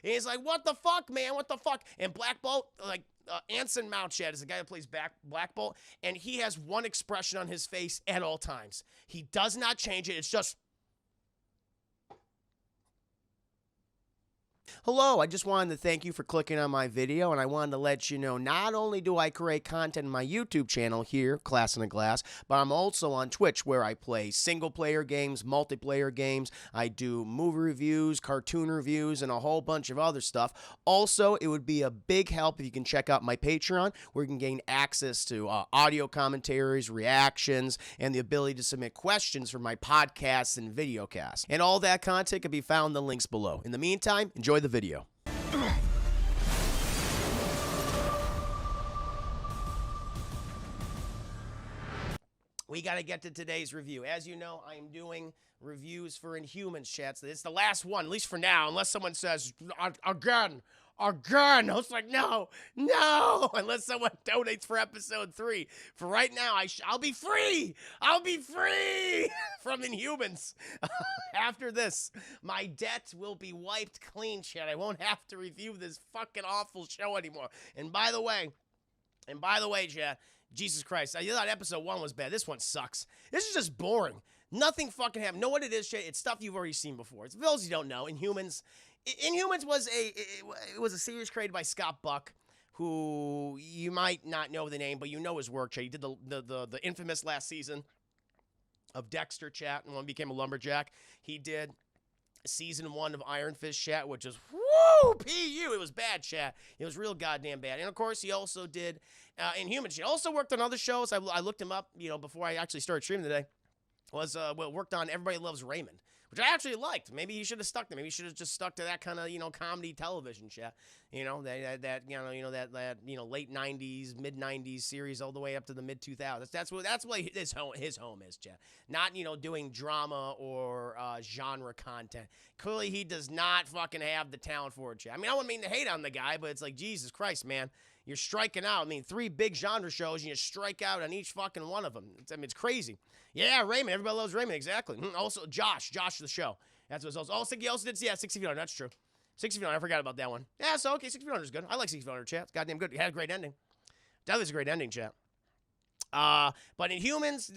And he's like, what the fuck, man? What the fuck? And Blackbolt, like, Anson Mountchat is the guy that plays Blackbolt, and he has one expression on his face at all times. He does not change it. It's just, hello, I just wanted to thank you for clicking on my video, and I wanted to let you know not only do I create content in my YouTube channel here, Class in a Glass, but I'm also on Twitch where I play single-player games, multiplayer games. I do movie reviews, cartoon reviews, and a whole bunch of other stuff. Also, it would be a big help if you can check out my Patreon, where you can gain access to audio commentaries, reactions, and the ability to submit questions for my podcasts and videocasts. And all that content can be found in the links below. In the meantime, enjoy the video. We got to get to today's review. As you know, I am doing reviews for Inhumans, chat. So it's the last one, at least for now, unless someone says, again. I was like, no, unless someone donates for episode 3. For right now, I'll be free. I'll be free from Inhumans. After this, my debt will be wiped clean, chat. I won't have to review this fucking awful show anymore. And by the way, chat, Jesus Christ, I thought episode 1 was bad. This one sucks. This is just boring. Nothing fucking happened. Know what it is, chat? It's stuff you've already seen before. It's for those you don't know. Inhumans was a series created by Scott Buck, who you might not know the name, but you know his work, chat. He did the infamous last season of Dexter, chat, and when he became a lumberjack. He did season 1 of Iron Fist, chat, which is woo PU. It was bad, chat. It was real goddamn bad. And of course, he also did Inhumans. He also worked on other shows. I looked him up, before I actually started streaming today. Worked on Everybody Loves Raymond, which I actually liked. Maybe he should have stuck to. Maybe he should have just stuck to that kind of, comedy television chat. Late 90s, mid 90s series all the way up to the mid 2000s. That's what his home is, chat. Not, doing drama or genre content. Clearly, he does not fucking have the talent for it, chat. I mean, I wouldn't mean to hate on the guy, but it's like, Jesus Christ, man. You're striking out. I mean, 3 big genre shows, and you strike out on each fucking one of them. It's crazy. Yeah, Raymond. Everybody loves Raymond. Exactly. Also, Josh the show. That's what's also. Oh, he also did, 6 Feet Under. That's true. 6 Feet Under. I forgot about that one. Yeah, so, okay, 6 Feet Under is good. I like 6 Feet Under, chat. It's goddamn good. It had a great ending. Definitely a great ending, chat. But Inhumans,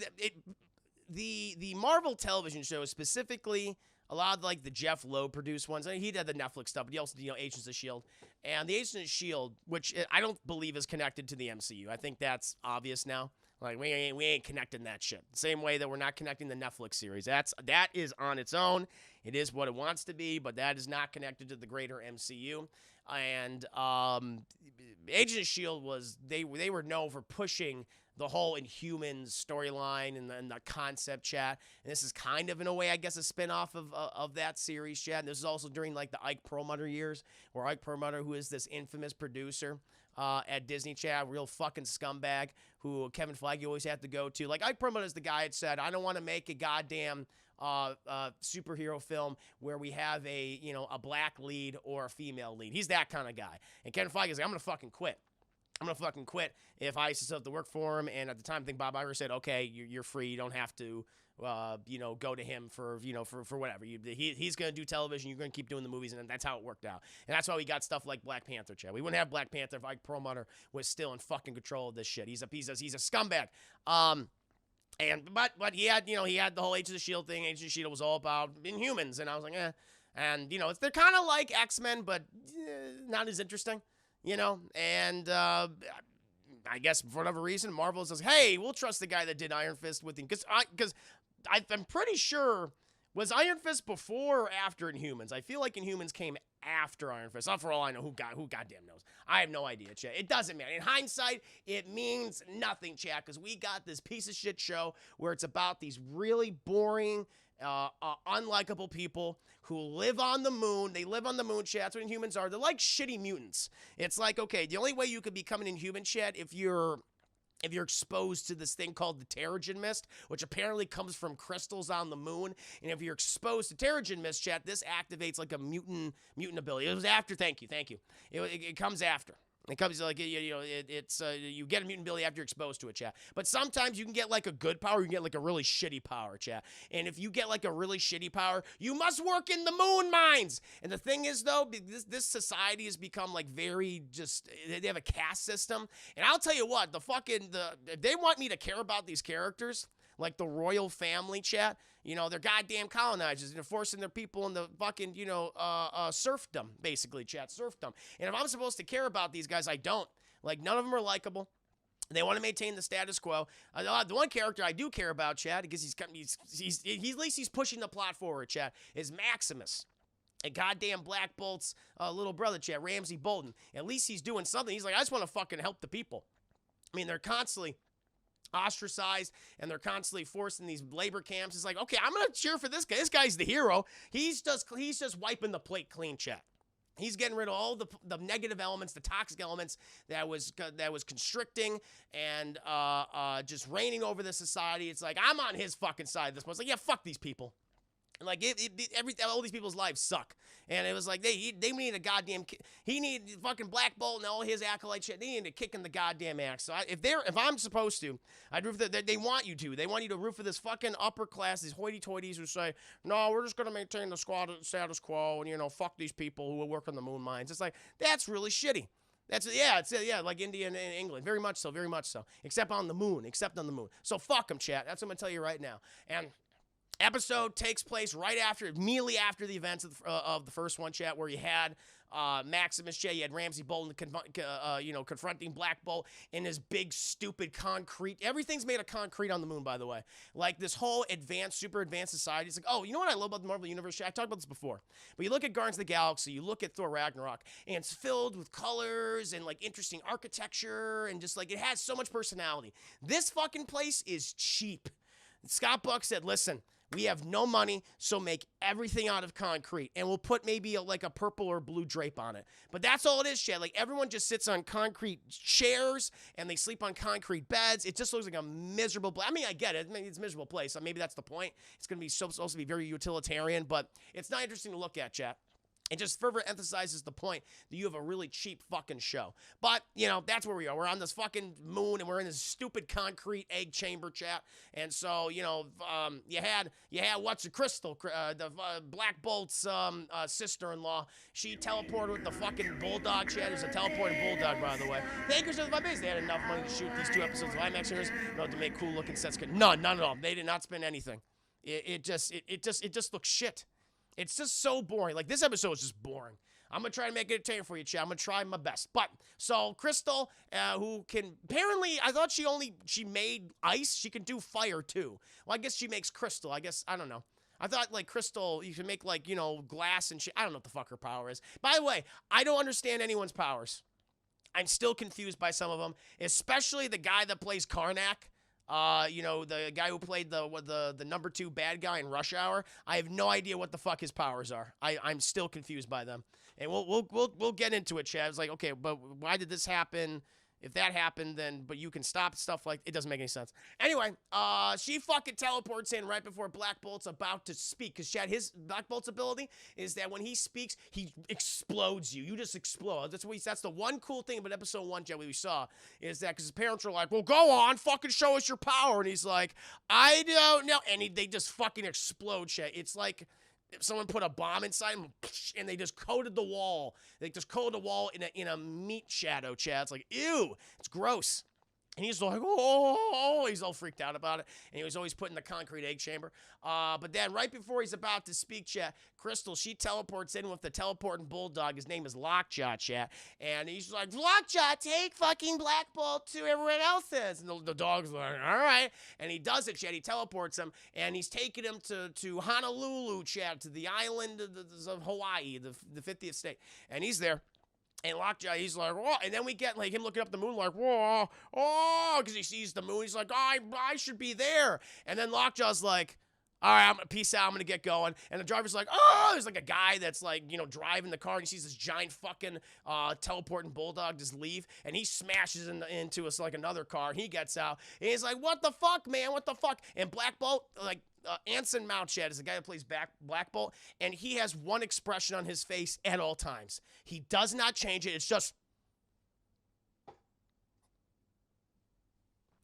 the Marvel television show, specifically a lot of, like, the Jeff Loeb produced ones. I mean, he did the Netflix stuff, but he also did, Agents of S.H.I.E.L.D. And the Agents of S.H.I.E.L.D., which I don't believe is connected to the MCU. I think that's obvious now. Like, we ain't connecting that shit. The same way that we're not connecting the Netflix series. That is on its own. It is what it wants to be, but that is not connected to the greater MCU. And Agents of S.H.I.E.L.D. they were known for pushing the whole Inhumans storyline and the concept, chat. And this is kind of, in a way, I guess, a spinoff of that series, chat. And this is also during, like, the Ike Perlmutter years, where Ike Perlmutter, who is this infamous producer at Disney, chat, real fucking scumbag, who Kevin Feige always had to go to. Like, Ike Perlmutter is the guy that said, I don't want to make a goddamn superhero film where we have a black lead or a female lead. He's that kind of guy. And Kevin Feige is like, I'm going to fucking quit. I'm going to fucking quit if I still have to work for him. And at the time, I think Bob Iger said, okay, you're free. You don't have to, go to him for whatever. He's going to do television. You're going to keep doing the movies. And that's how it worked out. And that's why we got stuff like Black Panther, chat. We wouldn't have Black Panther if Ike Perlmutter was still in fucking control of this shit. He's a scumbag. But he had the whole Agents of S.H.I.E.L.D. thing. Agents of S.H.I.E.L.D. was all about Inhumans. And I was like, eh. And, they're kind of like X-Men, but not as interesting. And I guess for whatever reason, Marvel says, hey, we'll trust the guy that did Iron Fist with him. Because I'm pretty sure, was Iron Fist before or after Inhumans? I feel like Inhumans came after Iron Fist. Not for all I know. Who goddamn knows? I have no idea, chat. It doesn't matter. In hindsight, it means nothing, chat, because we got this piece of shit show where it's about these really boring, unlikable people who live on the moon. They live on the moon, chat. That's what Inhumans are. They're like shitty mutants. It's like, okay, the only way you could become an Inhuman, chat, if you're exposed to this thing called the Terrigen Mist, which apparently comes from crystals on the moon. And if you're exposed to Terrigen Mist, chat, this activates like a mutant ability. It was after, thank you. It comes after. It comes like it's you get a mutant ability after you're exposed to it, chat. But sometimes you can get like a good power, you can get like a really shitty power, chat. And if you get like a really shitty power, you must work in the moon mines. And the thing is though, this society has become like very just they have a caste system. And I'll tell you what, if they want me to care about these characters, like the royal family, chat. They're goddamn colonizers. They're forcing their people into fucking, serfdom, basically, chat. Serfdom. And if I'm supposed to care about these guys, I don't. Like, none of them are likable. They want to maintain the status quo. The one character I do care about, chat, because he's at least he's pushing the plot forward, chat, is Maximus. And goddamn Black Bolt's little brother, chat, Ramsay Bolton. At least he's doing something. He's like, I just want to fucking help the people. I mean, they're constantly ostracized and they're constantly forced in these labor camps. It's like, okay, I'm gonna cheer for this guy. This guy's the hero. He's just wiping the plate clean, chat. He's getting rid of all the negative elements, the toxic elements that was constricting and just reigning over the society. It's like, I'm on his fucking side at this point. It's like, yeah, fuck these people. Like all these people's lives suck, and it was like they need a goddamn. He needed fucking Black Bolt and all his acolyte shit. They need a kick in the goddamn ass. So if I'm supposed to, I'd root for they want you to. They want you to root for this fucking upper class, these hoity-toities who say, no, we're just gonna maintain the status quo and fuck these people who work on the moon mines. It's like that's really shitty. It's like India and England, very much so, except on the moon. So fuck them, chat. That's what I'm gonna tell you right now. And episode takes place immediately after the events of the first one, chat, where you had Maximus, chat, you had Ramsay Bolton, confronting Black Bolt in his big, stupid concrete. Everything's made of concrete on the moon, by the way. Like, this whole super advanced society. It's like, oh, you know what I love about the Marvel Universe, chat? I talked about this before. But you look at Guardians of the Galaxy, you look at Thor Ragnarok, and it's filled with colors and, like, interesting architecture, and just, like, it has so much personality. This fucking place is cheap. Scott Buck said, listen, we have no money, so make everything out of concrete. And we'll put maybe like a purple or blue drape on it. But that's all it is, chat. Like, everyone just sits on concrete chairs and they sleep on concrete beds. It just looks like a miserable place. I mean, I get it. It's a miserable place. So maybe that's the point. It's going to be supposed to be very utilitarian, but it's not interesting to look at, chat. It just further emphasizes the point that you have a really cheap fucking show. But, that's where we are. We're on this fucking moon, and we're in this stupid concrete egg chamber, chat. And so, you had what's a Crystal, the Black Bolt's sister-in-law. She teleported with the fucking bulldog, chat. There's a teleporting bulldog, by the way. Thank you for my business. They had enough money to shoot these 2 episodes of IMAX series, to make cool-looking sets. None at all. They did not spend anything. It just looks shit. It's just so boring. Like, this episode is just boring. I'm going to try to make it entertaining for you, chat. I'm going to try my best. But, so, Crystal, who can, apparently, I thought she made ice. She can do fire, too. Well, I guess she makes crystal. I don't know. I thought, like, crystal, you can make, like, glass and shit. I don't know what the fuck her power is. By the way, I don't understand anyone's powers. I'm still confused by some of them, especially the guy that plays Karnak. The guy who played the number 2 bad guy in Rush Hour. I have no idea what the fuck his powers are. I'm still confused by them. And we'll get into it, Chad. It's like, okay, but why did this happen? If that happened, then, but you can stop stuff like, it doesn't make any sense. Anyway, she fucking teleports in right before Black Bolt's about to speak. Because, Chad, his Black Bolt's ability is that when he speaks, he explodes you. You just explode. That's the one cool thing about episode 1, Chad, we saw, is that because his parents were like, well, go on, fucking show us your power. And he's like, I don't know. And they just fucking explode, Chad. It's like if someone put a bomb inside him and they just coated the wall. They just coated the wall in a meat shadow, Chad. It's like, ew, it's gross. And he's like, oh, he's all freaked out about it. And he was always put in the concrete egg chamber. But then right before he's about to speak, chat, Crystal, she teleports in with the teleporting bulldog. His name is Lockjaw, chat. And he's like, Lockjaw, take fucking Black Bolt to everyone else's. And the dog's like, all right. And he does it, chat. He teleports him. And he's taking him to Honolulu, chat, to the island of Hawaii, the 50th state. And he's there. And Lockjaw, he's like, whoa. And then we get like him looking up the moon like, whoa, oh, because he sees the moon. He's like, oh, I should be there. And then Lockjaw's like, all right, peace out, I'm going to get going. And the driver's like, oh, there's like a guy that's like, driving the car. And he sees this giant fucking teleporting bulldog just leave. And he smashes into us like another car. And he gets out. And he's like, what the fuck, man? What the fuck? And Black Bolt, like, Anson Mount, Chad, is the guy that plays Black Bolt, and he has one expression on his face at all times. He does not change it. It's just,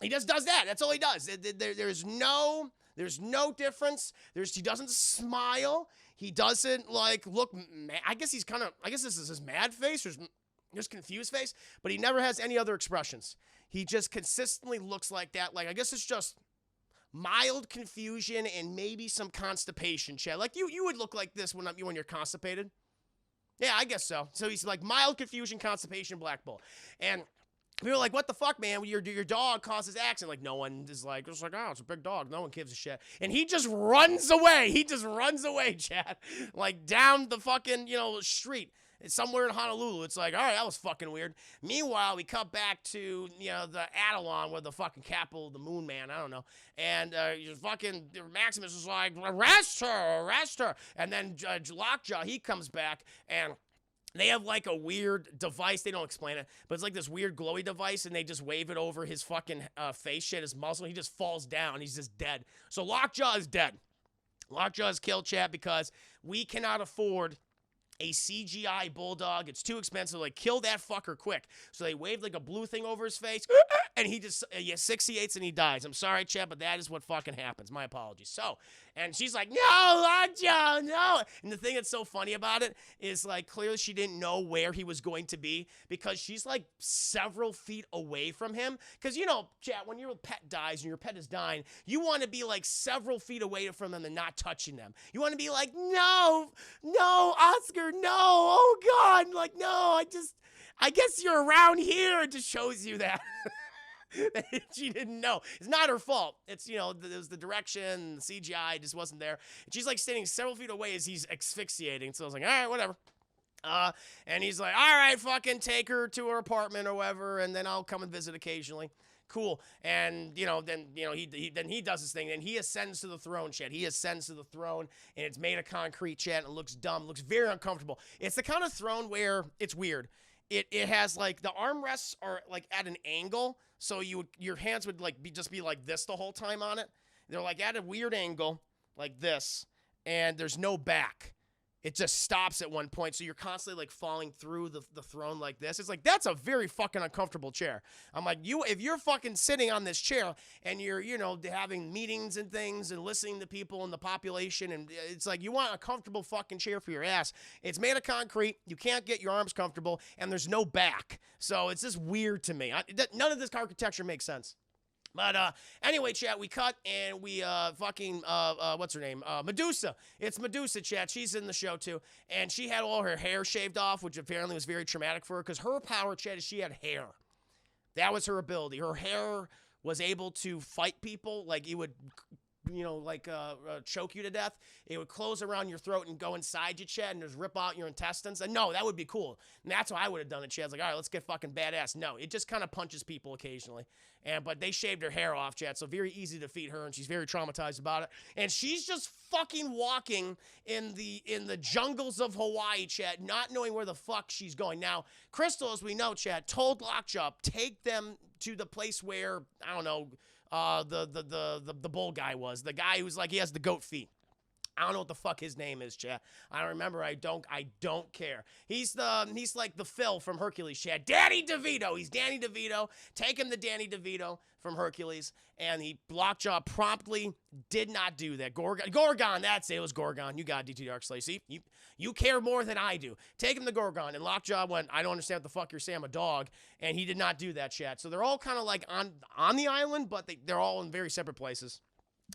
He just does that. That's all he does. There's no difference. He doesn't smile. He doesn't like look mad. I guess this is his mad face or his confused face, but he never has any other expressions. He just consistently looks like that. Like, I guess it's just mild confusion and maybe some constipation, Chad. Like you would look like this when you're constipated. Yeah, I guess so. So he's like mild confusion, constipation, Black Bolt. And we were like, what the fuck, man? Your dog causes accident. Like, no one is like, it's like, oh, it's a big dog. No one gives a shit. And he just runs away. He just runs away, Chad. Like, down the fucking, street. It's somewhere in Honolulu. It's like, all right, that was fucking weird. Meanwhile, we cut back to, the Adelon with the fucking capital, the Moon Man, I don't know. And fucking Maximus is like, arrest her. And then Lockjaw, he comes back and they have like a weird device. They don't explain it, but it's like this weird glowy device, and they just wave it over his fucking face, shit, his muzzle. He just falls down. He's just dead. So Lockjaw is dead. Lockjaw is killed, chat, because we cannot afford a CGI bulldog. It's too expensive. Like, kill that fucker quick. So they waved like a blue thing over his face, and he just asphyxiates and he dies. I'm sorry, chat, but that is what fucking happens. My apologies. So, and she's like, no, Lockjaw, no. And the thing that's so funny about it is, like, clearly she didn't know where he was going to be because she's like several feet away from him. Because, chat, when your pet dies and your pet is dying, you want to be like several feet away from them and not touching them. You want to be like, no, Oscar, no, oh God, like, no, I guess you're around here. It just shows you that. She didn't know. It's not her fault. It's, it was the direction, the CGI just wasn't there. And she's like standing several feet away as he's asphyxiating. So I was like, all right, whatever. And he's like, all right, fucking take her to her apartment or whatever, and then I'll come and visit occasionally. Cool. And, then he does his thing. Then he ascends to the throne, chat. He ascends to the throne, and it's made of concrete, chat. And it looks dumb. It looks very uncomfortable. It's the kind of throne where it's weird. It has, like, the armrests are, like, at an angle, so your hands would, like, just be like this the whole time on it. They're, like, at a weird angle, like this, and there's no back. It just stops at one point, so you're constantly, like, falling through the throne like this. It's like, that's a very fucking uncomfortable chair. I'm like, if you're fucking sitting on this chair and you're, having meetings and things and listening to people and the population, and it's like, you want a comfortable fucking chair for your ass. It's made of concrete. You can't get your arms comfortable, and there's no back. So it's just weird to me. None of this architecture makes sense. But anyway, chat, we cut and we what's her name? Medusa. It's Medusa, chat. She's in the show too. And she had all her hair shaved off, which apparently was very traumatic for her because her power, chat, is she had hair. That was her ability. Her hair was able to fight people. Like, it would, choke you to death. It would close around your throat and go inside your chat and just rip out your intestines. And no, that would be cool. And that's how I would have done it, chat. I was like, all right, let's get fucking badass. No, it just kind of punches people occasionally. But they shaved her hair off, chat, so very easy to defeat her, and she's very traumatized about it. And she's just fucking walking in the jungles of Hawaii, chat, not knowing where the fuck she's going. Now, Crystal, as we know, chat, told Lockjaw, take them to the place where, I don't know, the bull guy was. The guy who's like, he has the goat feet. I don't know what the fuck his name is, chat. I don't remember. I don't care. He's like the Phil from Hercules, chat. Danny DeVito. He's Danny DeVito. Take him to Danny DeVito from Hercules. And Lockjaw promptly did not do that. Gorgon, that's it. It was Gorgon. You got DT Darkslayer. See, you care more than I do. Take him to Gorgon. And Lockjaw went, I don't understand what the fuck you're saying. I'm a dog. And he did not do that, chat. So they're all kind of like on the island, but they're all in very separate places.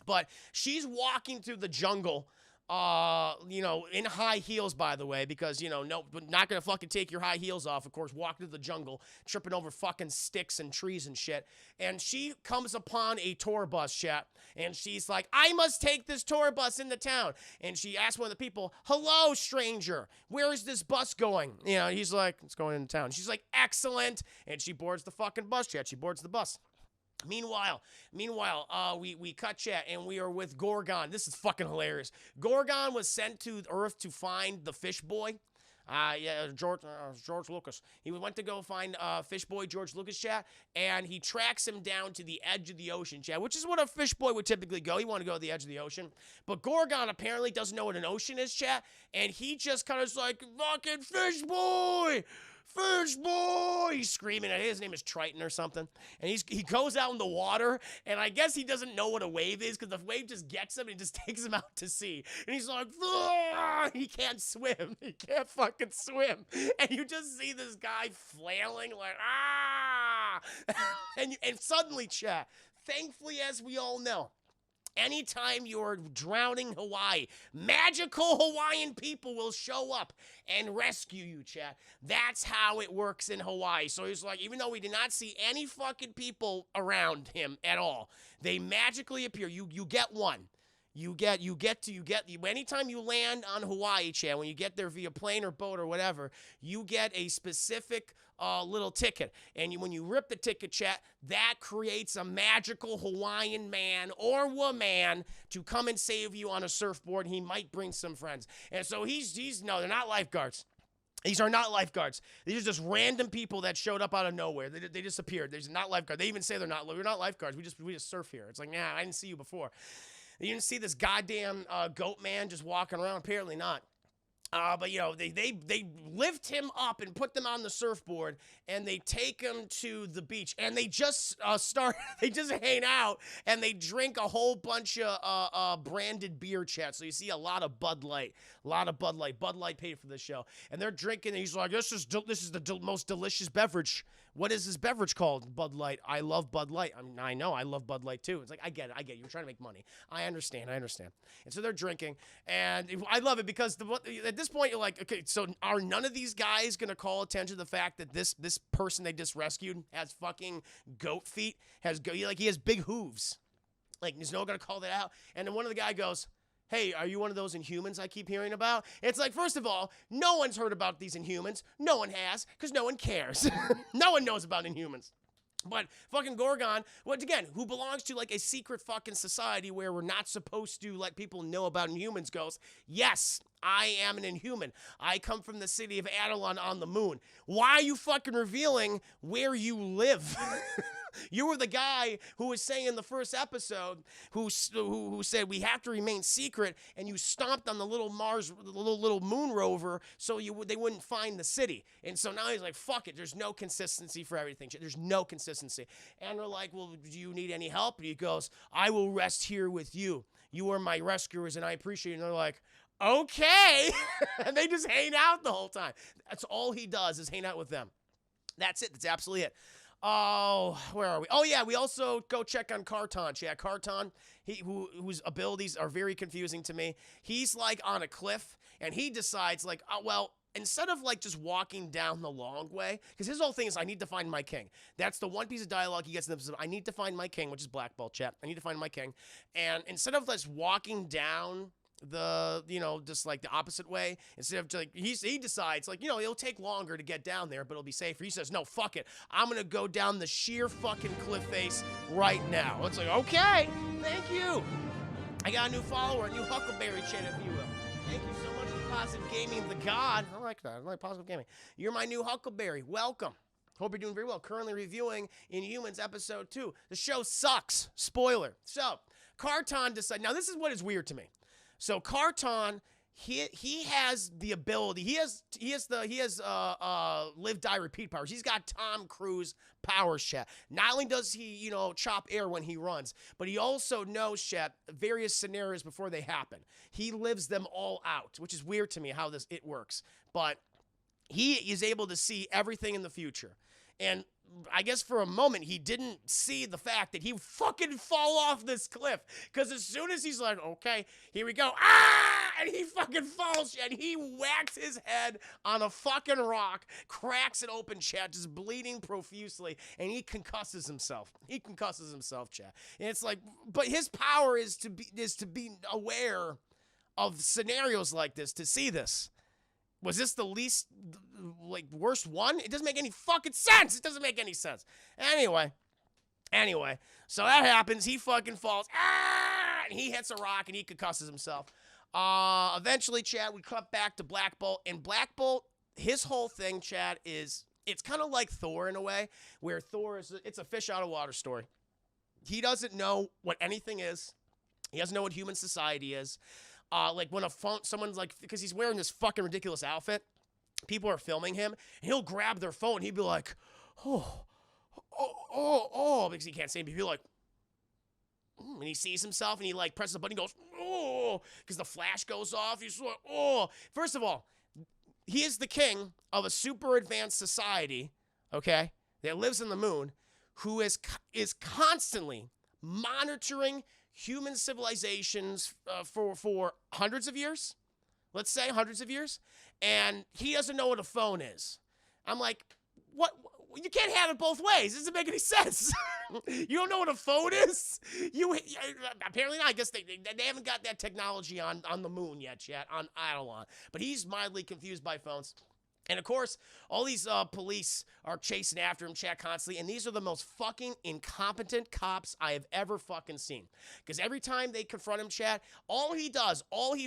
But she's walking through the jungle, in high heels, by the way, because, no, not gonna fucking take your high heels off, of course, walking through the jungle, tripping over fucking sticks and trees and shit. And she comes upon a tour bus, chat, and she's like, I must take this tour bus into town. And she asks one of the people, hello, stranger, where is this bus going? He's like, it's going into town. She's like, excellent. And she boards the fucking bus, chat. She boards the bus. Meanwhile, we cut, chat, and we are with Gorgon. This is fucking hilarious. Gorgon was sent to Earth to find the fish boy. George Lucas. He went to go find fish boy George Lucas, chat, and he tracks him down to the edge of the ocean, chat, which is what a fish boy would typically go. He wanted to go to the edge of the ocean. But Gorgon apparently doesn't know what an ocean is, chat, and he just kind of is like, fucking fish boy! fish boy. He's screaming at his name is Triton or something. And he goes out in the water, and I guess he doesn't know what a wave is because the wave just gets him and just takes him out to sea. And he's like, he can't swim. He can't fucking swim. And you just see this guy flailing like, and suddenly, chat, thankfully, as we all know, anytime you're drowning Hawaii, magical Hawaiian people will show up and rescue you, chat. That's how it works in Hawaii. So he's like, even though we did not see any fucking people around him at all, they magically appear. You get one. Anytime you land on Hawaii, chat, when you get there via plane or boat or whatever, you get a specific little ticket. And when you rip the ticket, chat, that creates a magical Hawaiian man or woman to come and save you on a surfboard. He might bring some friends. And so no, they're not lifeguards. These are not lifeguards. These are just random people that showed up out of nowhere. They just appeared. They're not lifeguards. They even say we're not lifeguards. We just surf here. It's like, nah, I didn't see you before. You didn't see this goddamn goat man just walking around? Apparently not. But, you know, they lift him up and put them on the surfboard, and they take him to the beach, and they just they just hang out, and they drink a whole bunch of branded beer, chat. So you see a lot of Bud Light. Bud Light paid for this show. And they're drinking, and he's like, this is the most delicious beverage. What is this beverage called? Bud Light. I love Bud Light. I know, I love Bud Light too. It's like, I get it. You're trying to make money. I understand. And so they're drinking, and I love it because at this point, you're like, okay, so are none of these guys going to call attention to the fact that this person they just rescued has fucking goat feet? He has big hooves. Like, is no one going to call that out? And then one of the guy goes, hey, are you one of those Inhumans I keep hearing about? It's like, first of all, no one's heard about these Inhumans. No one has, because no one cares. No one knows about Inhumans. But fucking Gorgon, once again, who belongs to like a secret fucking society where we're not supposed to let people know about Inhumans, goes, yes, I am an Inhuman. I come from the city of Adelon on the moon. Why are you fucking revealing where you live? You were the guy who was saying in the first episode who said we have to remain secret, and you stomped on the little little moon rover so they wouldn't find the city. And so now he's like, fuck it, there's no consistency for everything. There's no consistency. And they're like, well, do you need any help? And he goes, I will rest here with you. You are my rescuers, and I appreciate it. And they're like, okay. And they just hang out the whole time. That's all he does is hang out with them. That's it. That's absolutely it. Oh, where are we? Oh, yeah, we also go check on Carton. Yeah, Carton, whose abilities are very confusing to me. He's, like, on a cliff, and he decides, like, oh, well, instead of, like, just walking down the long way, because his whole thing is, I need to find my king. That's the one piece of dialogue he gets in the episode. I need to find my king, which is blackbolt, chat. I need to find my king. And instead of just walking down just like the opposite way, instead of like he decides like, it'll take longer to get down there, but it'll be safer. He says, no, fuck it, I'm gonna go down the sheer fucking cliff face right now. It's like, okay, thank you. I got a new follower, a new Huckleberry chat, if you will. Thank you so much for Positive Gaming, the god. I like that. I like Positive Gaming. You're my new Huckleberry. Welcome. Hope you're doing very well. Currently reviewing Inhumans episode 2. The show sucks. Spoiler. So Carton decided. Now this is what is weird to me. So Carton, he has the ability. He has live, die, repeat powers. He's got Tom Cruise powers, chat. Not only does he, chop air when he runs, but he also knows, chat, various scenarios before they happen. He lives them all out, which is weird to me how it works. But he is able to see everything in the future. And I guess for a moment, he didn't see the fact that he fucking fall off this cliff. Because as soon as he's like, okay, here we go. And he fucking falls, and he whacks his head on a fucking rock, cracks it open, chat, just bleeding profusely, and he concusses himself. Chat. And it's like, but his power is to be aware of scenarios like this, to see this. Was this the least, worst one? It doesn't make any fucking sense. It doesn't make any sense. Anyway, so that happens. He fucking falls. And he hits a rock, and he concusses himself. Eventually, chat, we cut back to Blackbolt. And Blackbolt, his whole thing, chat, is, it's kind of like Thor in a way, where Thor it's a fish out of water story. He doesn't know what anything is. He doesn't know what human society is. Like when someone's like, because he's wearing this fucking ridiculous outfit, people are filming him, and he'll grab their phone, and he'd be like, oh, because he can't say it, but he'll be like, and he sees himself, and he like presses the button, he goes, oh, because the flash goes off. He's like, oh. First of all, he is the king of a super advanced society, okay, that lives in the moon, who is constantly monitoring human civilizations for hundreds of years. Let's say hundreds of years, and he doesn't know what a phone is. I'm like, what? You can't have it both ways. It doesn't make any sense. You don't know what a phone is? Apparently not. I guess they haven't got that technology on the moon yet, on Eidolon. But he's mildly confused by phones. And, of course, all these police are chasing after him, chat, constantly. And these are the most fucking incompetent cops I have ever fucking seen. Because every time they confront him, chat, all he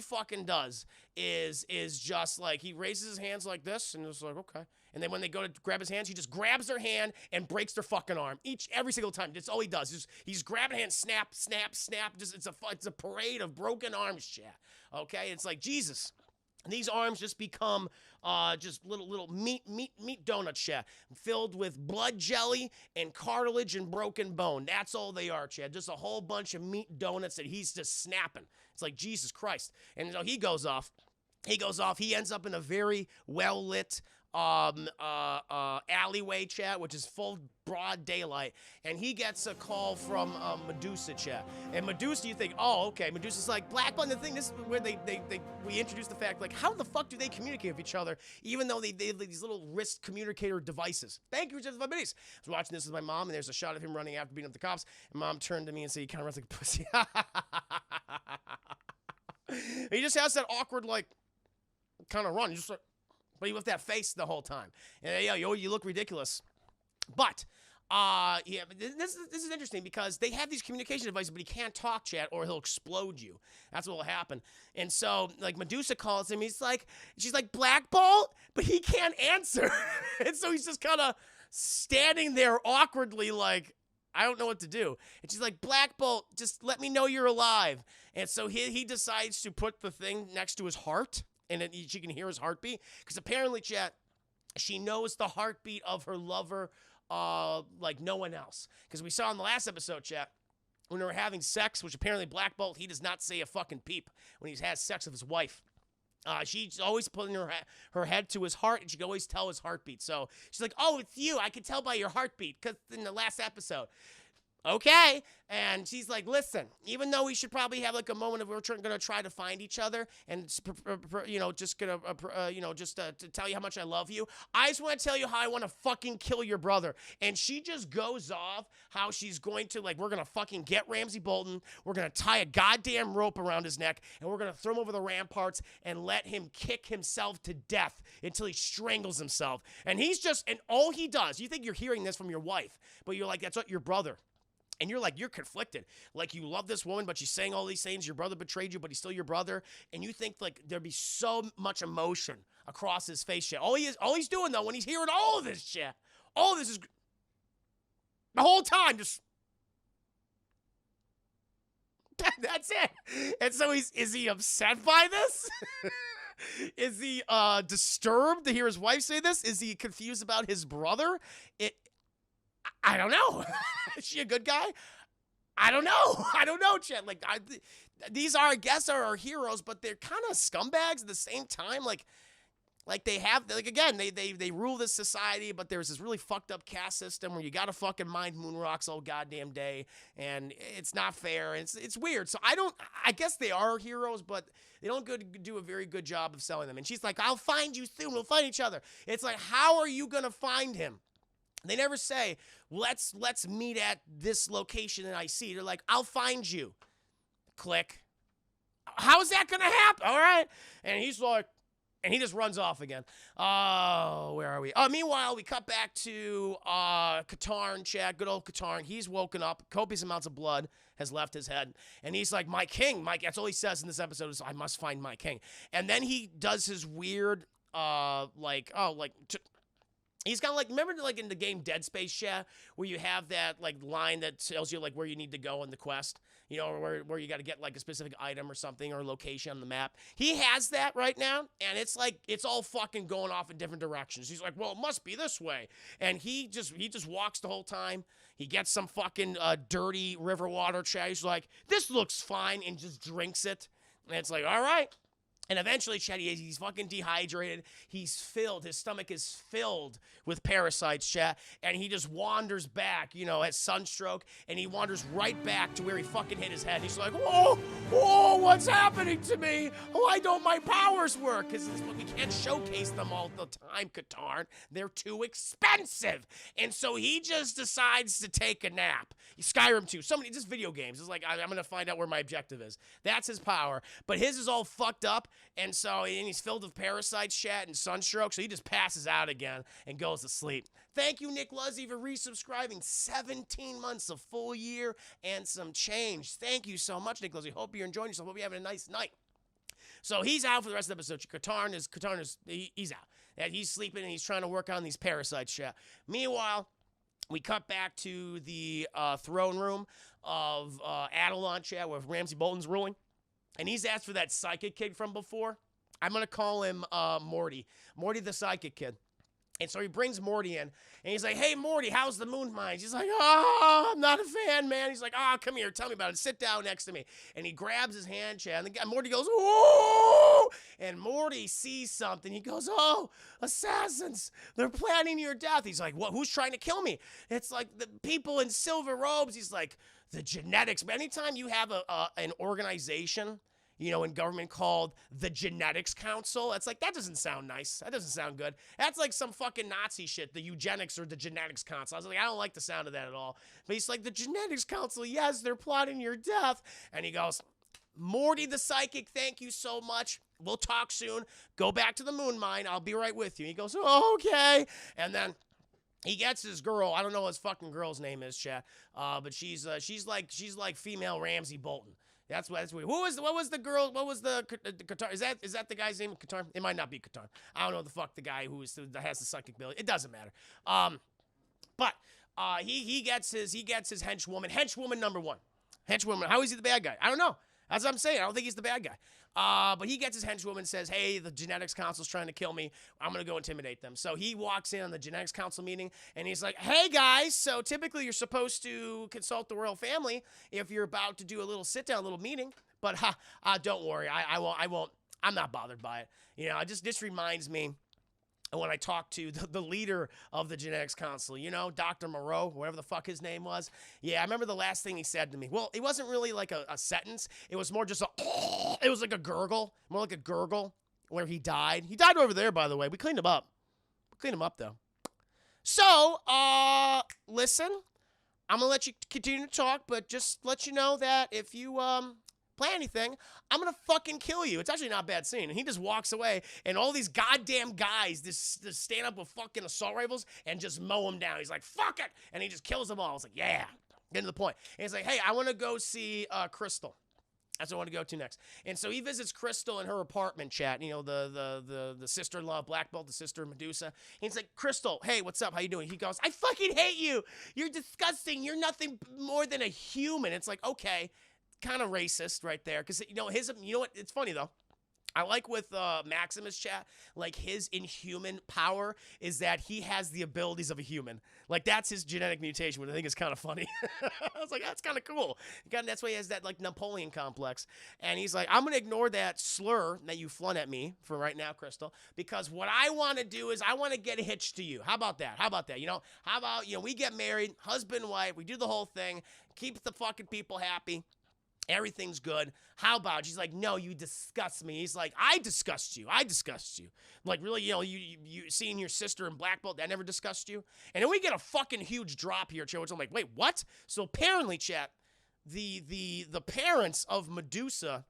fucking does is just like, he raises his hands like this and it's like, okay. And then when they go to grab his hands, he just grabs their hand and breaks their fucking arm. Every single time. That's all he does. He's grabbing hands, snap, snap, snap. It's a parade of broken arms, chat. Okay? It's like, Jesus. And these arms just become just little meat donut chat, filled with blood jelly and cartilage and broken bone. That's all they are, Chad. Just a whole bunch of meat donuts that he's just snapping. It's like, Jesus Christ. And so he goes off. He ends up in a very well-lit alleyway, chat, which is full broad daylight, and he gets a call from Medusa, chat. And Medusa, you think, oh, okay, Medusa's like, blackbolt. The thing, this is where we introduce the fact, like, how the fuck do they communicate with each other, even though they have these little wrist communicator devices? Thank you for just 5 minutes. I was watching this with my mom, and there's a shot of him running after beating up the cops, and Mom turned to me and said, he kind of runs like a pussy. He just has that awkward, like, kind of run. Just like, but he with that face the whole time. And you look ridiculous. But yeah, but this is interesting because they have these communication devices, but he can't talk, chat, or he'll explode you. That's what will happen. And so, like, Medusa calls him. She's like, blackbolt, but he can't answer. And so he's just kind of standing there awkwardly, like, I don't know what to do. And she's like, blackbolt, just let me know you're alive. And so he decides to put the thing next to his heart, and then she can hear his heartbeat. Because apparently, chat, she knows the heartbeat of her lover like no one else. Because we saw in the last episode, chat, when they were having sex, which apparently blackbolt, he does not say a fucking peep when he has sex with his wife. She's always putting her head to his heart, and she can always tell his heartbeat. So she's like, oh, it's you. I can tell by your heartbeat, because in the last episode. Okay. And she's like, listen, even though we should probably have like a moment of we're going to try to find each other and, just going to, to tell you how much I love you, I just want to tell you how I want to fucking kill your brother. And she just goes off how she's going to, like, we're going to fucking get Ramsay Bolton. We're going to tie a goddamn rope around his neck, and we're going to throw him over the ramparts and let him kick himself to death until he strangles himself. And and all he does, you think you're hearing this from your wife, but you're like, that's what your brother. And you're conflicted. Like, you love this woman, but she's saying all these things. Your brother betrayed you, but he's still your brother. And you think, like, there'd be so much emotion across his face, shit. All he's doing, though, when he's hearing all of this shit, all of this is the whole time just. That's it. And so is he upset by this? Is he disturbed to hear his wife say this? Is he confused about his brother? I don't know. Is she a good guy? I don't know, Chet. Like, these are, I guess, are our heroes, but they're kind of scumbags at the same time. Like they have, like, again, they rule this society, but there's this really fucked up caste system where you gotta fucking mine moon rocks all goddamn day, and it's not fair. And it's weird. So I guess they are heroes, but they don't do a very good job of selling them. And she's like, I'll find you soon. We'll find each other. It's like, how are you gonna find him? They never say, let's meet at this location that I see. They're like, I'll find you. Click. How's that going to happen? All right. And he's like, and he just runs off again. Oh, where are we? Meanwhile, we cut back to Katarn, chat. Good old Katarn. He's woken up. Copious amounts of blood has left his head. And he's like, my king. That's all he says in this episode is, I must find my king. And then he does his weird, He's got like, remember like in the game Dead Space, yeah, where you have that like line that tells you like where you need to go on the quest, you know, or where you got to get like a specific item or something or location on the map. He has that right now, and it's like it's all fucking going off in different directions. He's like, well, it must be this way, and he just walks the whole time. He gets some fucking dirty river water. He's like, this looks fine, and just drinks it, and it's like, all right. And eventually, Chet, he's fucking dehydrated. He's filled. His stomach is filled with parasites, Chet. And he just wanders back, you know, has sunstroke. And he wanders right back to where he fucking hit his head. He's like, oh, what's happening to me? Why don't my powers work? Because we can't showcase them all the time, Katarn. They're too expensive. And so he just decides to take a nap. Skyrim 2. Just video games. It's like, I'm going to find out where my objective is. That's his power. But his is all fucked up. And he's filled with parasites, chat, and sunstroke, so he just passes out again and goes to sleep. Thank you, Nick Luzzy, for resubscribing. 17 months, a full year, and some change. Thank you so much, Nick Luzzy. Hope you're enjoying yourself. Hope you're having a nice night. So he's out for the rest of the episode. Katarn is he's out. And he's sleeping, and he's trying to work on these parasites, chat. Meanwhile, we cut back to the throne room of Adelon, chat, where Ramsay Bolton's ruling. And he's asked for that psychic kid from before. I'm going to call him Morty. Morty the psychic kid. And so he brings Morty in. And he's like, hey, Morty, how's the moon mines? He's like, oh, I'm not a fan, man. He's like, oh, come here. Tell me about it. Sit down next to me. And he grabs his hand, Chad. And Morty goes, oh! And Morty sees something. He goes, oh, assassins. They're planning your death. He's like, what? Who's trying to kill me? It's like the people in silver robes. He's like, the genetics. Anytime you have an organization, you know, in government called the Genetics Council, it's like, that doesn't sound nice. That doesn't sound good. That's like some fucking Nazi shit, the eugenics or the Genetics Council. I was like, I don't like the sound of that at all. But he's like, the Genetics Council, yes, they're plotting your death. And he goes, Morty the psychic, thank you so much. We'll talk soon. Go back to the moon mine. I'll be right with you. He goes, oh, okay. And then he gets his girl. I don't know what his fucking girl's name is, chat. But she's like female Ramsay Bolton. That's weird. What was the girl? What was the Qatar? Is that the guy's name? Qatar? It might not be Qatar. I don't know the fuck the guy that has the psychic ability. It doesn't matter. But he gets his henchwoman. Henchwoman number one. Henchwoman. How is he the bad guy? I don't know. That's what I'm saying. I don't think he's the bad guy. But he gets his henchwoman, says, hey, the Genetics Council's trying to kill me. I'm going to go intimidate them. So he walks in on the Genetics Council meeting, and he's like, hey, guys, so typically you're supposed to consult the royal family if you're about to do a little sit-down, a little meeting. But don't worry. I won't. I'm not bothered by it. You know, this reminds me when I talked to the leader of the Genetics Council, you know, Dr. Moreau, whatever the fuck his name was. Yeah, I remember the last thing he said to me. Well, it wasn't really like a sentence. It was more just it was like a gurgle, more like a gurgle where he died. He died over there, by the way. We cleaned him up. Though. So, listen, I'm going to let you continue to talk, but just let you know that if you, plan anything, I'm gonna fucking kill you. It's actually not a bad scene. And he just walks away, and all these goddamn guys just stand up with fucking assault rifles and just mow him down. He's like, fuck it! And he just kills them all. It's like, yeah. Get to the point. And he's like, hey, I want to go see Crystal. That's what I want to go to next. And so he visits Crystal in her apartment, chat. You know, the sister-in-law, Black Bolt, the sister of Medusa. And he's like, Crystal, hey, what's up? How you doing? He goes, I fucking hate you. You're disgusting. You're nothing more than a human. It's like, okay. Kind of racist right there, because you know what, it's funny though, I like with Maximus, chat, like his inhuman power is that he has the abilities of a human. Like that's his genetic mutation, which I think is kind of funny. I was like, that's kind of cool. Again, that's why he has that like Napoleon complex. And he's like, I'm gonna ignore that slur that you flung at me for right now, Crystal, because what I want to do is I want to get hitched to you. How about that? You know, we get married, husband, wife, we do the whole thing, keep the fucking people happy. Everything's good. How about? She's like, no, you disgust me. He's like, I disgust you. Like, really, you know, you seeing your sister in Black Bolt, that never disgusts you? And then we get a fucking huge drop here, chat, which I'm like, wait, what? So apparently, chat, the parents of Medusa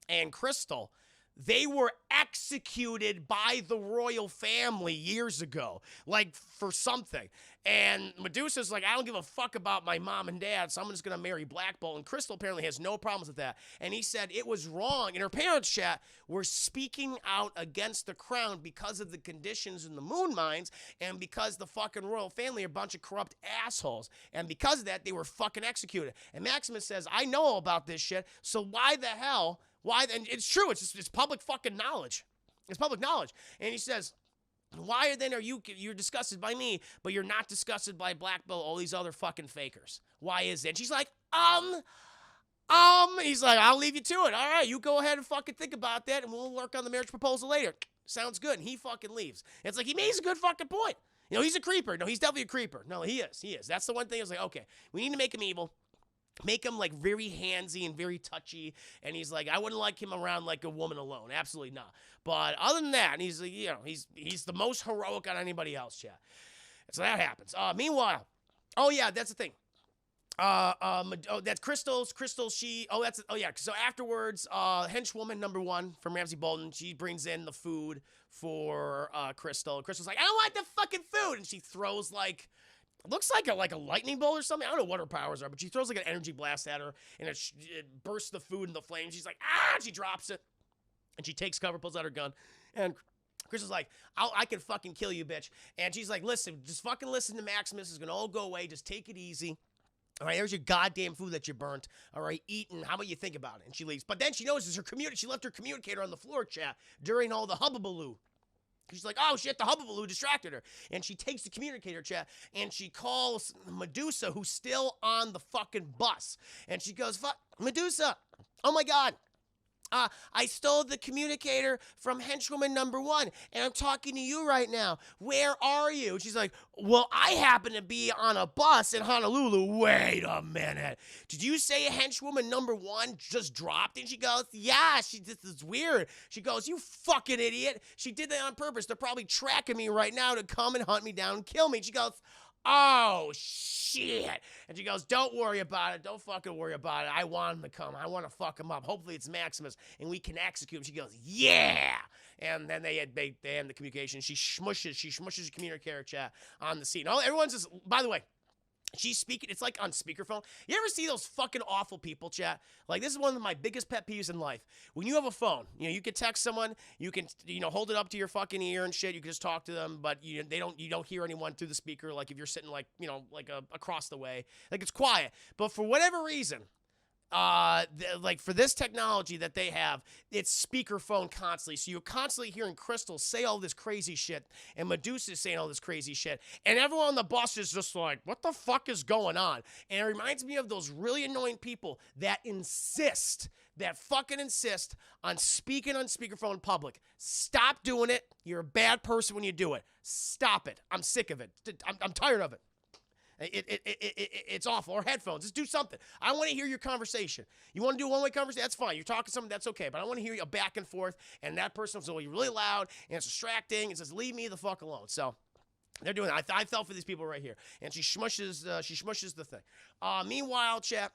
and Crystal, they were executed by the royal family years ago, like for something. And Medusa's like, I don't give a fuck about my mom and dad, so I'm just gonna marry Black Bolt. And Crystal apparently has no problems with that. And he said it was wrong. And her parents, chat, were speaking out against the crown because of the conditions in the moon mines and because the fucking royal family are a bunch of corrupt assholes. And because of that, they were fucking executed. And Maximus says, I know all about this shit, so why the hell? Why? And it's true. It's public fucking knowledge. It's public knowledge. And he says, why then are you're disgusted by me, but you're not disgusted by Black Bolt, all these other fucking fakers? Why is that? And she's like, he's like, I'll leave you to it. All right, you go ahead and fucking think about that, and we'll work on the marriage proposal later. Sounds good. And he fucking leaves. And it's like, he makes a good fucking point. You know, he's a creeper. No, he's definitely a creeper. No, he is. That's the one thing. I was like, okay, we need to make him evil. Make him like very handsy and very touchy, and he's like, I wouldn't like him around like a woman alone, absolutely not. But other than that, he's you know, he's the most heroic on anybody else, chat. So that happens. Meanwhile, oh yeah, that's the thing. That's Crystal's. So afterwards, henchwoman number 1 from Ramsay Bolton, she brings in the food for Crystal. Crystal's like, I don't want the fucking food, and she throws like. Looks like a lightning bolt or something. I don't know what her powers are, but she throws like an energy blast at her, and it bursts the food in the flames. She's like, and she drops it, and she takes cover, pulls out her gun, and Chris is like, I can fucking kill you, bitch. And she's like, listen, just fucking listen to Maximus. It's gonna all go away. Just take it easy. All right, there's your goddamn food that you burnt. All right, eat, and how about you think about it? And she leaves. But then she notices she left her communicator on the floor, chat, during all the hubbubaloo. She's like, oh shit, the hubbubaloo distracted her. And she takes the communicator, chat, and she calls Medusa, who's still on the fucking bus. And she goes, fuck, Medusa, oh my God. I stole the communicator from henchwoman number 1, and I'm talking to you right now. Where are you? She's like, well, I happen to be on a bus in Honolulu. Wait a minute. Did you say henchwoman number 1 just dropped? And she goes, yeah, this is weird. She goes, you fucking idiot. She did that on purpose. They're probably tracking me right now to come and hunt me down and kill me. And she goes, oh, shit. And she goes, don't worry about it. Don't fucking worry about it. I want him to come. I want to fuck him up. Hopefully it's Maximus, and we can execute him. She goes, yeah. And then they end the communication. She smushes the communicator, chat, on the scene. Oh, everyone's just, by the way, she's speaking, it's like on speakerphone. You ever see those fucking awful people, chat? Like, this is one of my biggest pet peeves in life. When you have a phone, you know, you can text someone, you can, you know, hold it up to your fucking ear and shit, you can just talk to them, but you don't hear anyone through the speaker, like if you're sitting like, you know, like across the way. Like, it's quiet. But for whatever reason, like for this technology that they have, it's speakerphone constantly. So you're constantly hearing Crystal say all this crazy shit, and Medusa's saying all this crazy shit, and everyone on the bus is just like, what the fuck is going on? And it reminds me of those really annoying people that fucking insist on speaking on speakerphone in public. Stop doing it. You're a bad person when you do it. Stop it. I'm sick of it. I'm tired of it. It's awful. Or headphones. Just do something. I want to hear your conversation. You want to do a one-way conversation? That's fine. You're talking to someone, that's okay. But I want to hear you back and forth, and that person's really loud, and it's distracting. It says, leave me the fuck alone. So they're doing that. I fell for these people right here. And she smushes the thing. Meanwhile, chat,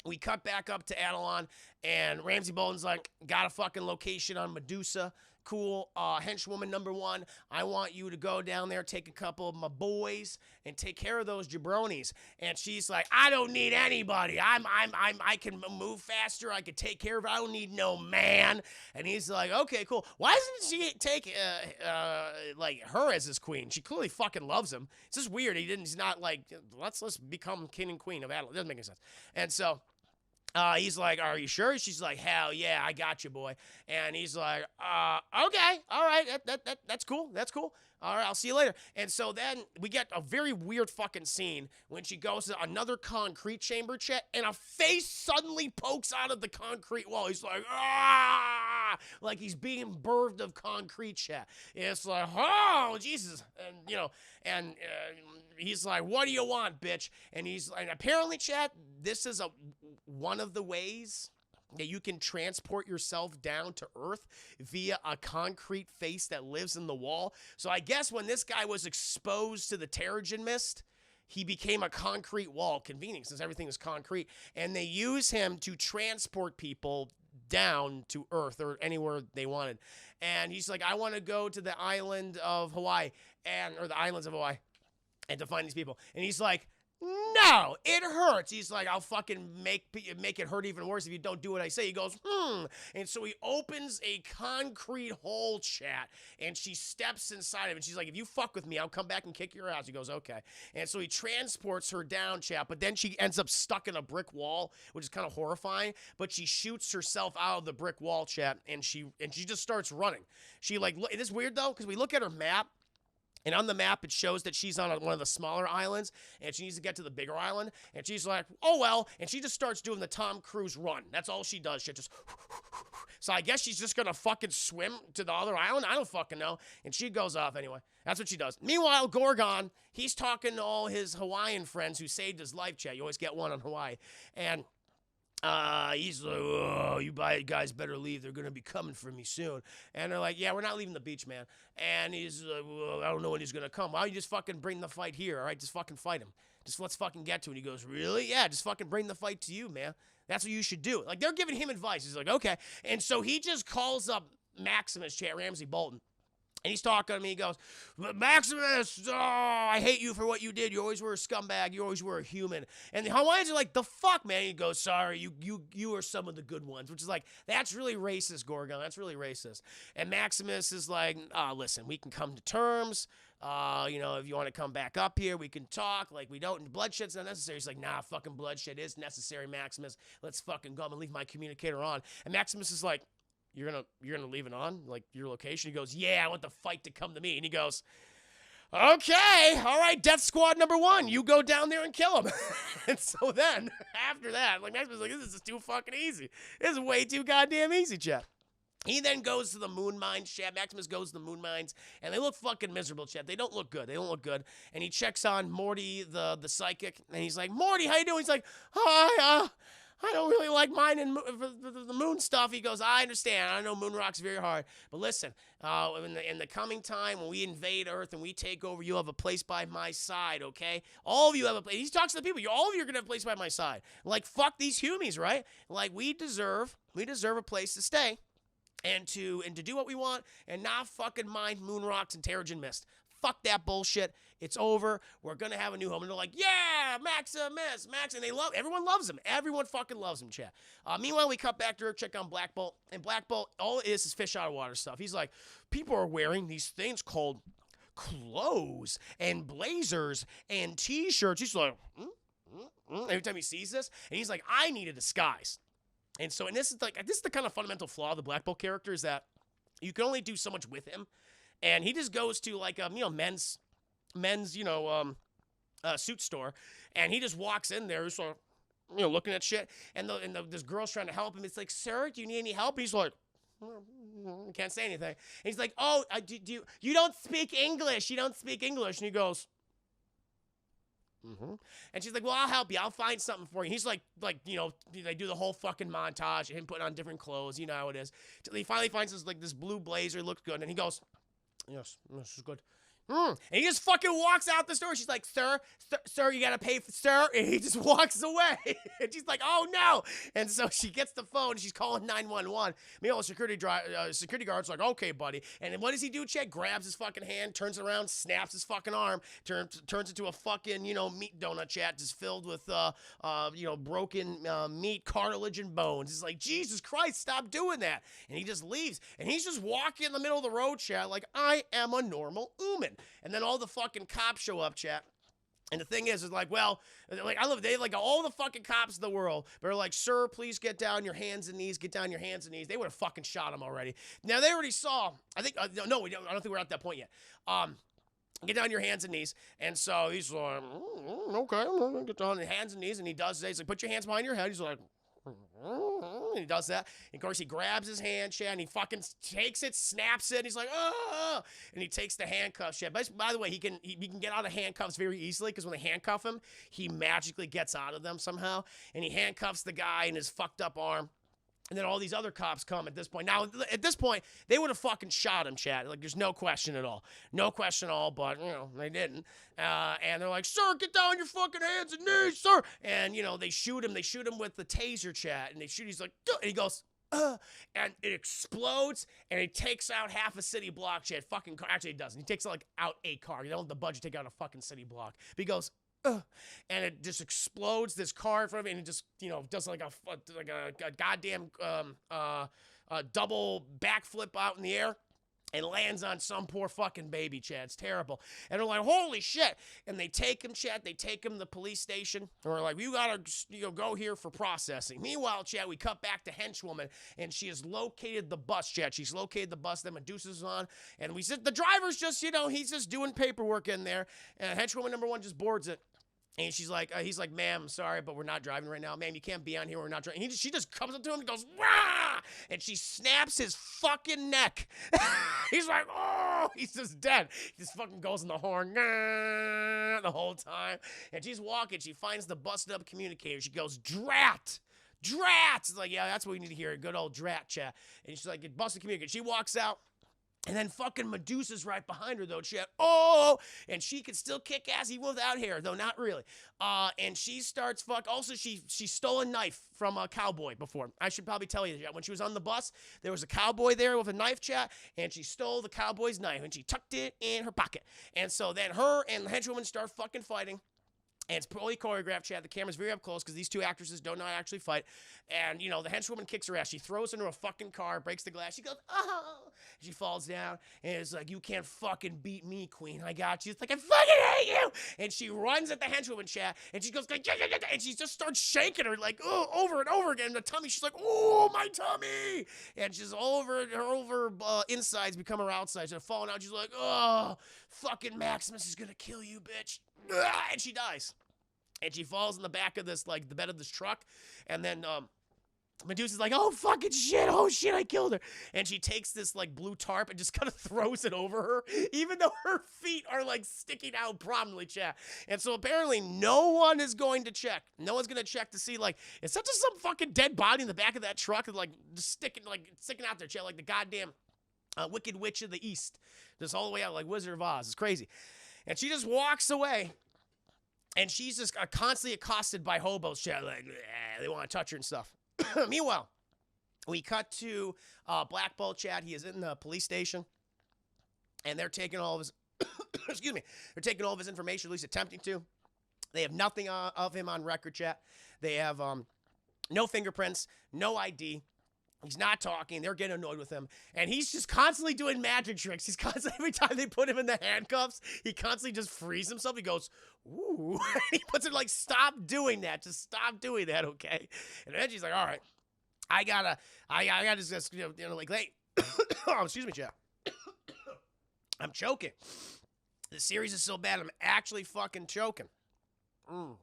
we cut back up to Adelon, and Ramsay Bolton's like, got a fucking location on Medusa. Cool. Henchwoman number 1, I want you to go down there, take a couple of my boys, and take care of those jabronis. And she's like, I don't need anybody. I can move faster. I can take care of it. I don't need no man. And he's like, okay, cool. Why doesn't she take like her as his queen? She clearly fucking loves him. It's just weird. He's not like, let's become king and queen of Adeline. It doesn't make any sense. And so he's like, are you sure? She's like, hell yeah, I got you, boy. And he's like, okay, all right, that's cool, that's cool. All right, I'll see you later. And so then we get a very weird fucking scene when she goes to another concrete chamber, chat, and a face suddenly pokes out of the concrete wall. He's like, ah, like he's being birthed of concrete, chat. It's like, oh, Jesus. And, you know, and he's like, what do you want, bitch? And apparently, chat, this is one of the ways that you can transport yourself down to Earth via a concrete face that lives in the wall. So I guess when this guy was exposed to the Terrigen mist, he became a concrete wall, convenient since everything is concrete. And they use him to transport people down to Earth or anywhere they wanted. And he's like, I want to go to the island of Hawaii or the islands of Hawaii and to find these people. And he's like, no, it hurts. He's like, I'll fucking make it hurt even worse if you don't do what I say. He goes, And so he opens a concrete hole, chat, and she steps inside of it. And she's like, if you fuck with me, I'll come back and kick your ass. He goes, okay. And so he transports her down, chat, but then she ends up stuck in a brick wall, which is kind of horrifying. But she shoots herself out of the brick wall, chat, and she just starts running. She like, it is weird though, because we look at her map. And on the map, it shows that she's on one of the smaller islands, and she needs to get to the bigger island. And she's like, oh, well. And she just starts doing the Tom Cruise run. That's all she does. She just... So I guess she's just going to fucking swim to the other island? I don't fucking know. And she goes off anyway. That's what she does. Meanwhile, Gorgon, he's talking to all his Hawaiian friends who saved his life, chat. You always get one on Hawaii. And... he's like, oh, you guys better leave. They're going to be coming for me soon. And they're like, yeah, we're not leaving the beach, man. And he's like, well, I don't know when he's going to come. Why don't you just fucking bring the fight here, all right? Just fucking fight him. Just let's fucking get to it. And he goes, really? Yeah, just fucking bring the fight to you, man. That's what you should do. Like, they're giving him advice. He's like, okay. And so he just calls up Maximus, chat, Ramsey Bolton. And he's talking to me. He goes, Maximus, oh, I hate you for what you did. You always were a scumbag. You always were a human. And the Hawaiians are like, the fuck, man? And he goes, sorry, you are some of the good ones. Which is like, that's really racist, Gorgon. That's really racist. And Maximus is like, listen, we can come to terms. If you want to come back up here, we can talk. Like, we don't, bloodshed's not necessary. He's like, nah, fucking bloodshed is necessary, Maximus. Let's fucking go. I'm gonna leave my communicator on. And Maximus is like, You're gonna leave it on, like your location? He goes, yeah, I want the fight to come to me. And he goes, okay, all right, Death Squad number 1, you go down there and kill him. And so then after that, like Maximus is like, this is too fucking easy. This is way too goddamn easy, chat. He then goes to the moon mines, chat. Maximus goes to the moon mines, and they look fucking miserable, chat. They don't look good. They don't look good. And he checks on Morty, the psychic, and he's like, Morty, how you doing? He's like, hi, I don't really like mining the moon stuff. He goes, I understand. I know moon rock's very hard. But listen, in the coming time when we invade Earth and we take over, you'll have a place by my side, okay? All of you have a place. He talks to the people. All of you are going to have a place by my side. Like, fuck these humies, right? Like, we deserve a place to stay and to do what we want and not fucking mine moon rocks and Terrigen Mist. Fuck that bullshit. It's over. We're going to have a new home. And they're like, yeah, Maximus, Max. And everyone loves him. Everyone fucking loves him, chat. Meanwhile, we cut back to her, check on Blackbolt. And Blackbolt, all it is fish out of water stuff. He's like, people are wearing these things called clothes and blazers and T-shirts. He's like, every time he sees this. And he's like, I need a disguise. And so, this is the kind of fundamental flaw of the Blackbolt character is that you can only do so much with him. And he just goes to like men's suit store, and he just walks in there, so looking at shit, and this girl's trying to help him. It's like, sir, do you need any help? And he's like, can't say anything. And he's like, oh, you don't speak English? You don't speak English? And he goes, And she's like, well, I'll help you. I'll find something for you. He's like, they do the whole fucking montage of him putting on different clothes. You know how it is. Till he finally finds this blue blazer, looks good, and he goes, yes, this is good. And he just fucking walks out the store. She's like, sir, you gotta pay for, sir. And he just walks away. And she's like, oh no. And so she gets the phone. And she's calling 911. Meanwhile, security guard's like, okay, buddy. And then what does he do, Chet? Grabs his fucking hand, turns it around, snaps his fucking arm, turns into a fucking, meat donut, chat, just filled with, broken meat, cartilage, and bones. He's like, Jesus Christ, stop doing that. And he just leaves. And he's just walking in the middle of the road, chat, like, I am a normal human. And then all the fucking cops show up, chat. And the thing is like, well, like, they like all the fucking cops in the world. They're like, sir, please get down your hands and knees. Get down your hands and knees. They would have fucking shot him already. Now, they already saw, I think, no, I don't think we're at that point yet. Get down your hands and knees. And so he's like, okay, I'm going to get down on your hands and knees. And he does that. He's like, put your hands behind your head. He's like, and he does that. And of course, he grabs his hand, Chad, and he fucking takes it, snaps it. And he's like, oh, and he takes the handcuffs, Chad. By the way, he can get out of handcuffs very easily because when they handcuff him, he magically gets out of them somehow. And he handcuffs the guy in his fucked up arm. And then all these other cops come at this point. Now, at this point, they would have fucking shot him, Chad. Like, there's no question at all. No question at all, but, they didn't. And they're like, sir, get down on your fucking hands and knees, sir. And, they shoot him. They shoot him with the taser, Chad. And he's like, and he goes, and it explodes, and it takes out half a city block. Shit, fucking car. Actually, it doesn't. He takes like out a car. You don't have the budget to take out a fucking city block. But he goes, and it just explodes this car in front of it, and it just, does like a goddamn double backflip out in the air. And lands on some poor fucking baby, Chad. It's terrible. And they're like, holy shit. And they take him, Chad. They take him to the police station. And we're like, you gotta go here for processing. Meanwhile, Chad, we cut back to Henchwoman. And she has located the bus, Chad. She's located the bus that Medusa's on. And we said, the driver's just, he's just doing paperwork in there. And Henchwoman number 1 just boards it. And she's like, he's like, ma'am, I'm sorry, but we're not driving right now. Ma'am, you can't be on here. We're not driving. She just comes up to him and goes, wah! And she snaps his fucking neck. He's like, oh, he's just dead. He just fucking goes in the horn the whole time. And she's walking. She finds the busted up communicator. She goes, drat. Drat. It's like, yeah, that's what we need to hear. A good old drat chat. And she's like, busted communicator. She walks out. And then fucking Medusa's right behind her, though, Chet. Oh! And she can still kick ass even without hair, though not really. And she starts Also, she stole a knife from a cowboy before. I should probably tell you that. When she was on the bus, there was a cowboy there with a knife, Chat, and she stole the cowboy's knife, and she tucked it in her pocket. And so then her and the henchwoman start fucking fighting. And it's fully choreographed, Chad. The camera's very up close because these two actresses don't know how to actually fight. And, the henchwoman kicks her ass. She throws her into a fucking car, breaks the glass. She goes, oh! She falls down. And it's like, you can't fucking beat me, queen. I got you. It's like, I fucking hate you! And she runs at the henchwoman, Chad. And she goes, and she just starts shaking her, like, oh, over and over again. In the tummy, she's like, oh, my tummy! And she's her insides become her outsides. They're falling out. She's like, oh, fucking Maximus is gonna kill you, bitch. And she dies. And she falls in the back of this, like, the bed of this truck. And then Medusa's like, oh, fucking shit. Oh, shit, I killed her. And she takes this, like, blue tarp and just kind of throws it over her, even though her feet are, like, sticking out prominently, Chad. And so apparently no one is going to check. No one's going to check to see, like, is that just some fucking dead body in the back of that truck? Like, just sticking out there, Chad, like the goddamn Wicked Witch of the East. Just all the way out, like Wizard of Oz. It's crazy. And she just walks away. And she's just constantly accosted by hobos, Chad. Like, they want to touch her and stuff. Meanwhile, we cut to Blackbolt, Chad. He is in the police station. And they're taking all of his, excuse me, they're taking all of his information, at least attempting to. They have nothing of him on record, Chad. They have no fingerprints, no ID. He's not talking. They're getting annoyed with him. And he's just constantly doing magic tricks. He's constantly, every time they put him in the handcuffs, he constantly just frees himself. He goes, ooh. He puts it like, stop doing that. Just stop doing that, okay? And then she's like, all right, I gotta just, like, hey, oh, excuse me, Jeff. I'm choking. The series is so bad, I'm actually fucking choking. Oh,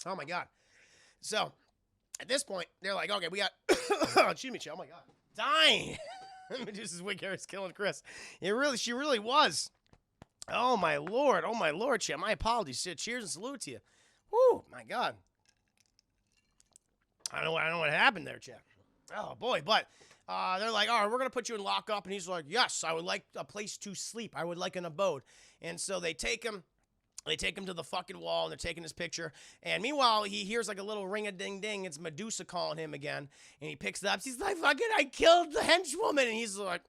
my God. So, at this point, they're like, okay, we got, excuse me, Chad. Oh my God, dying. Medusa's wig hair is killing Chris. She really was. Oh my Lord, Chad. My apologies. Cheers and salute to you. Woo, my God. I don't know what happened there, Chad. Oh boy, but they're like, all right, we're gonna put you in lockup, and he's like, yes, I would like a place to sleep. I would like an abode. And so they take him. They take him to the fucking wall, and they're taking his picture. And meanwhile, he hears like a little ring-a-ding-ding. It's Medusa calling him again. And he picks it up. She's like, fucking, I killed the henchwoman. And he's like,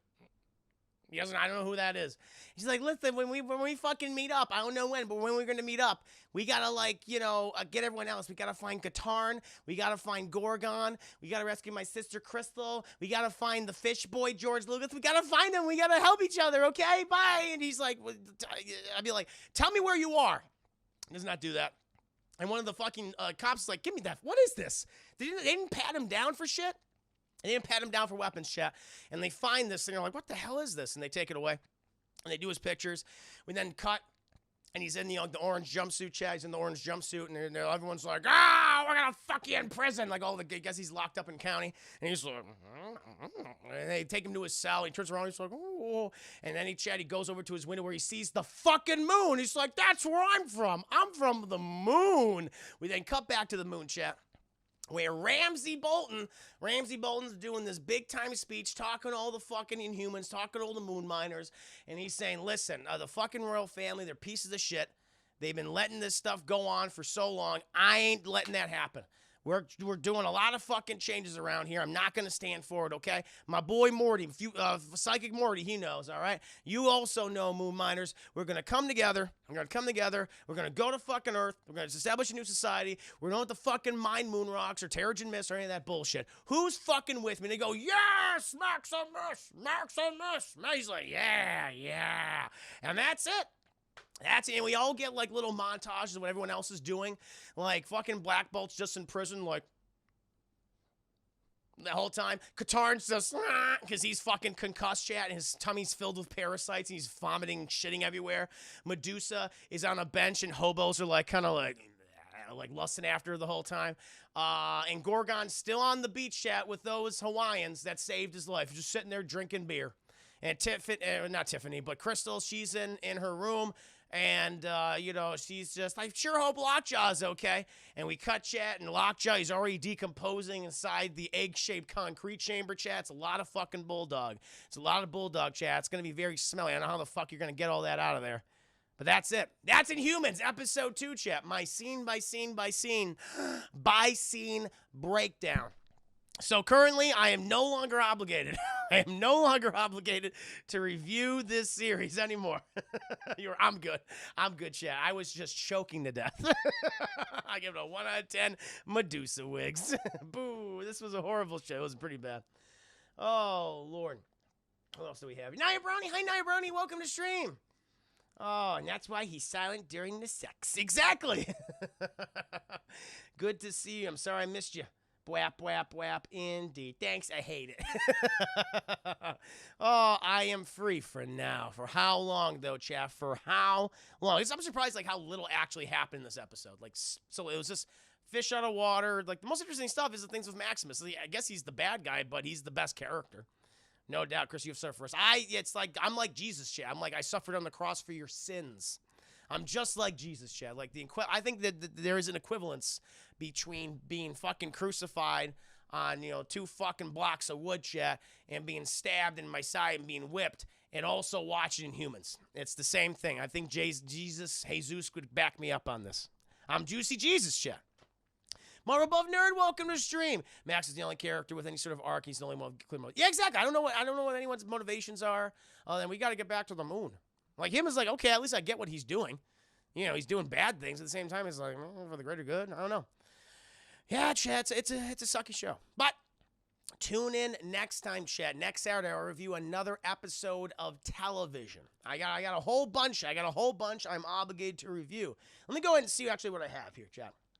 I don't know who that is. She's like, listen, when we fucking meet up, I don't know when, but when we're going to meet up, we got to, like, get everyone else. We got to find Katarn. We got to find Gorgon. We got to rescue my sister, Crystal. We got to find the fish boy, George Lucas. We got to find him. We got to help each other, okay? Bye. And he's like, I'd be like, tell me where you are. He does not do that. And one of the fucking cops is like, give me that. What is this? They didn't pat him down for shit? They didn't pat him down for weapons, chat. And they find this, and they're like, what the hell is this? And they take it away. And they do his pictures. We then cut, and he's in the orange jumpsuit, chat. He's in the orange jumpsuit, and everyone's like, we're going to fuck you in prison. Like, I guess he's locked up in county. And he's like, and they take him to his cell. He turns around, he's like, oh. And then he goes over to his window where he sees the fucking moon. He's like, that's where I'm from. I'm from the moon. We then cut back to the moon, chat, where Ramsay Bolton's doing this big-time speech, talking to all the fucking Inhumans, talking to all the moon miners, and he's saying, listen, the fucking royal family, they're pieces of shit. They've been letting this stuff go on for so long. I ain't letting that happen. We're doing a lot of fucking changes around here. I'm not going to stand for it, okay? My boy Morty, Psychic Morty, he knows, all right? You also know, Moon Miners. We're going to come together. We're going to come together. We're going to go to fucking Earth. We're going to establish a new society. We're going to the fucking Mind Moon Rocks or Terrigen Mist or any of that bullshit. Who's fucking with me? They go, yes, Maximus, Maximus. He's like, yeah. And that's it. And we all get like little montages of what everyone else is doing. Like fucking Black Bolt's just in prison, like the whole time. Katarn's just because he's fucking concussed, chat, and his tummy's filled with parasites and he's vomiting and shitting everywhere. Medusa is on a bench and hobos are like kind of like lusting after her the whole time. And Gorgon's still on the beach, chat, with those Hawaiians that saved his life, just sitting there drinking beer. And not Tiffany, but Crystal, she's in her room. And, she's just, I sure hope Lockjaw's okay. And we cut, chat, and Lockjaw, he's already decomposing inside the egg-shaped concrete chamber, chat. It's a lot of fucking bulldog. It's a lot of bulldog, chat. It's going to be very smelly. I don't know how the fuck you're going to get all that out of there. But that's it. That's Inhumans, episode 2, chat. My scene by scene breakdown. So currently, I am no longer obligated. I am no longer obligated to review this series anymore. I'm good. I'm good, chat. I was just choking to death. I give it a 1 out of 10 Medusa wigs. Boo. This was a horrible show. It was pretty bad. Oh, Lord. What else do we have? Nia Brownie. Hi, Nia Brownie. Welcome to stream. Oh, and that's why he's silent during the sex. Exactly. Good to see you. I'm sorry I missed you. Bwap, bwap, bwap, indeed. Thanks, I hate it. Oh, I am free for now. For how long, though, chat? For how long? I'm surprised, like, how little actually happened in this episode. Like, so it was just fish out of water. Like, the most interesting stuff is the things with Maximus. I guess he's the bad guy, but he's the best character. No doubt, Chris, you've suffered for us. I'm like Jesus, chat. I'm like, I suffered on the cross for your sins. I'm just like Jesus, chat. Like I think that there is an equivalence between being fucking crucified on, 2 fucking blocks of wood, chat, and being stabbed in my side and being whipped, and also watching Inhumans. It's the same thing. I think Jesus would back me up on this. I'm Juicy Jesus, chat. More Above Nerd, welcome to stream. Max is the only character with any sort of arc. He's the only one with clear motivation. Yeah, exactly. I don't know what anyone's motivations are. Then we got to get back to the moon. Like, him is like, okay, at least I get what he's doing. He's doing bad things. At the same time, it's like, for the greater good. I don't know. Yeah, chat, it's a sucky show. But tune in next time, chat. Next Saturday, I'll review another episode of television. I got a whole bunch. I'm obligated to review. Let me go ahead and see actually what I have here, chat.